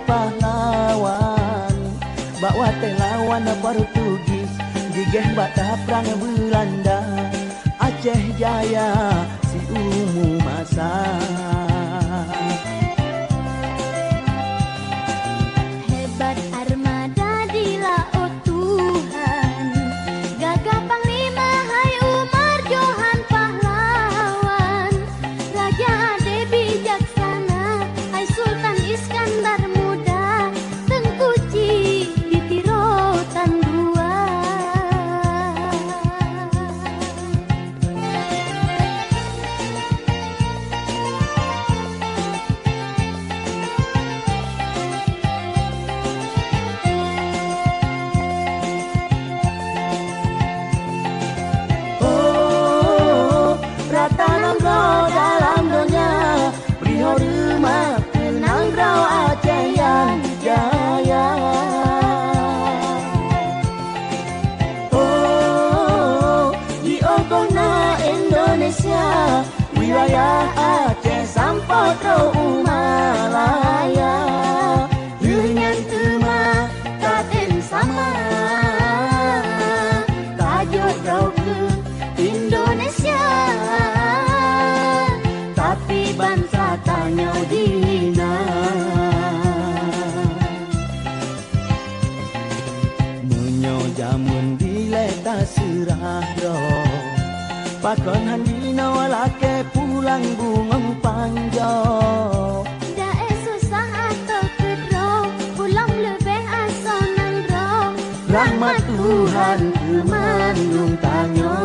pahlawan, bawa lawan Portugis, gigeh bata perang Belanda, Aceh Jaya si Umu Masa. Hebat armada di laut Tuhan, gagah panglima Hai Umar Johan pahlawan, Raja Ade bijaksana Hai Sultan Iskandar muda, Tengku Ci di Tirotan dua. Tanangro dalam dunia, beri hormat Penangro Aceh yang jaya. Oh, di ogona Indonesia, wilayah Aceh Sampotro Umalaya, dengan tema Katen sama, tajuk kau ke Indonesia. Bangsa tanya dina menyo jamun dileta serah roh, pakon handina walake pulang bungeng panjo. Dae susah atau kedro, pulang lebih asal nang ro. Rahmat Tuhan kemandung tanyo.